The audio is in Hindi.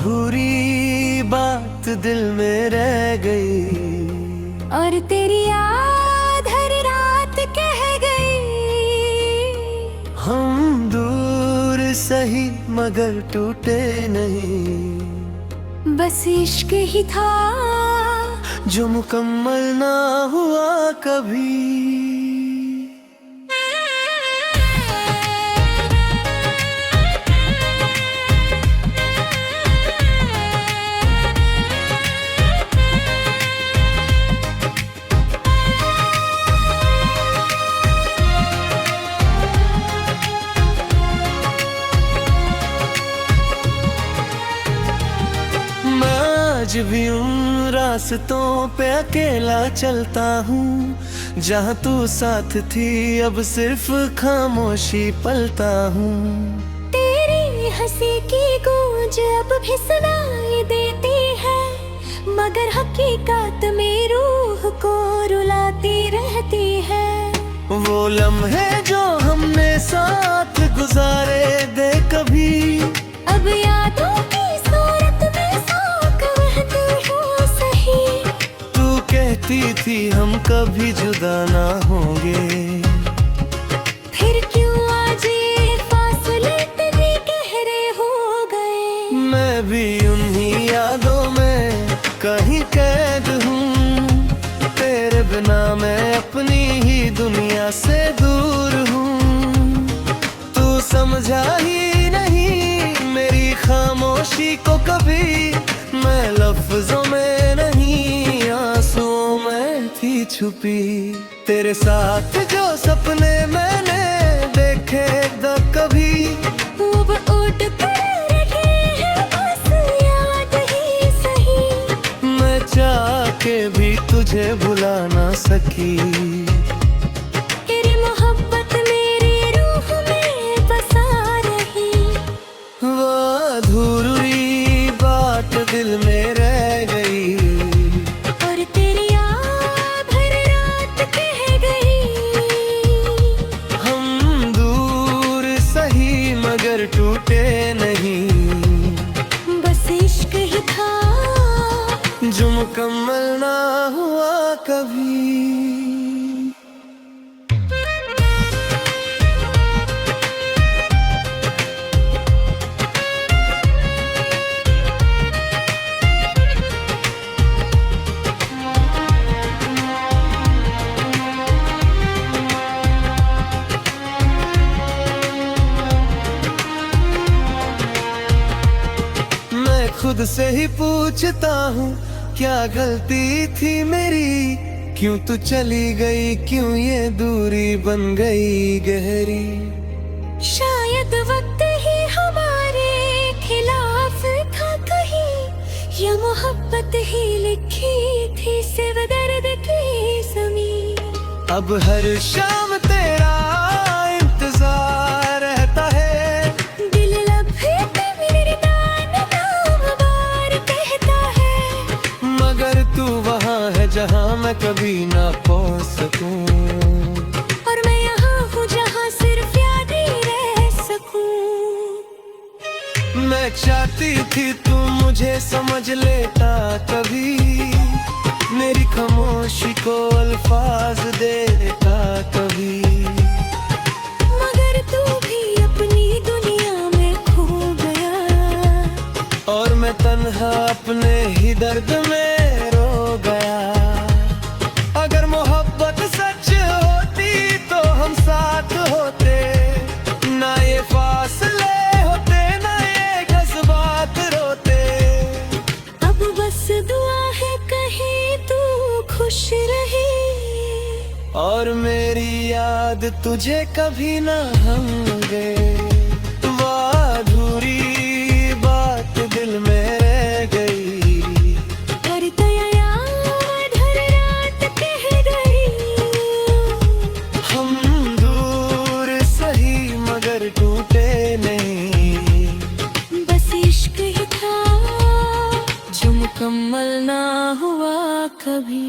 अधूरी बात दिल में रह गई, और तेरी याद हर रात कह गई। हम दूर सही मगर टूटे नहीं, बस इश्क ही था जो मुकम्मल ना हुआ कभी। आज भी उन रास्तों पे अकेला चलता हूँ, जहाँ तू साथ थी अब सिर्फ खामोशी पलता हूँ। तेरी हंसी की गूंज अब भी सुनाई देती है, मगर हकीकत में रूह को रुलाती रहती है। वो लम्हे जो हमने साथ गुजारे दे कभी, अब यादों की सूरत में साथ रहती हो सही। तू कहती थी हम कभी जुदा ना होंगे, फिर क्यों आज ये फासले इतने गहरे हो गए। मैं भी उन्हीं यादों में कहीं कैद हूँ, तेरे बिना मैं अपनी ही दुनिया से दूर हूँ। तू समझा ही नहीं मेरी खामोशी को कभी, मैं लफ्जों में नहीं आंसुओं में थी छुपी। तेरे साथ जो सपने मैंने देखे द कभी, अब उड़ कर रहे हैं बस याद ही सही। मैं चाह के भी तुझे भुला ना सकी। तेरी मोहब्बत मेरी रूह में बसा रही, वो अधूरी बात दिल में रह गई, और तेरी याद हर रात कह गई। हम दूर सही मगर टूटे नहीं, बस इश्क ही था जो मुकम्मल ना हुआ कभी। खुद से ही पूछता हूँ क्या गलती थी मेरी, क्यों तू चली गई, क्यों ये दूरी बन गई गहरी। शायद वक्त ही हमारे खिलाफ था कहीं, या मोहब्बत ही लिखी थी सिर्फ दर्द की ज़मीं। अब हर शाम तेरा इंतजार रहता है, दिल लम्हे पे मेरे नाम बार कहता है। मगर तू वहाँ है जहाँ मैं कभी ना पहुँच सकूं, और मैं यहाँ हूँ जहाँ सिर्फ याद ही रह सकूं। मैं चाहती थी तू मुझे समझ लेता कभी, मेरी खामोशी को अल्फाज देता कभी। मगर तू भी अपनी दुनिया में खो गया, और मैं तन्हा अपने ही दर्द में रो गया। अगर मोहब्बत सच होती तो हम साथ होते, ना ये फासले होते, ना ये जज्बात रोते। अब बस दुआ है कहीं तू खुश रहे, और मेरी याद तुझे कभी ना होंगे। वो अधूरी बात दिल में रह गई, और तेरा याद हर रात कह गई। हम दूर सही मगर टूटे नहीं, बस इश्क ही था जो मुकम्मल ना हुआ कभी।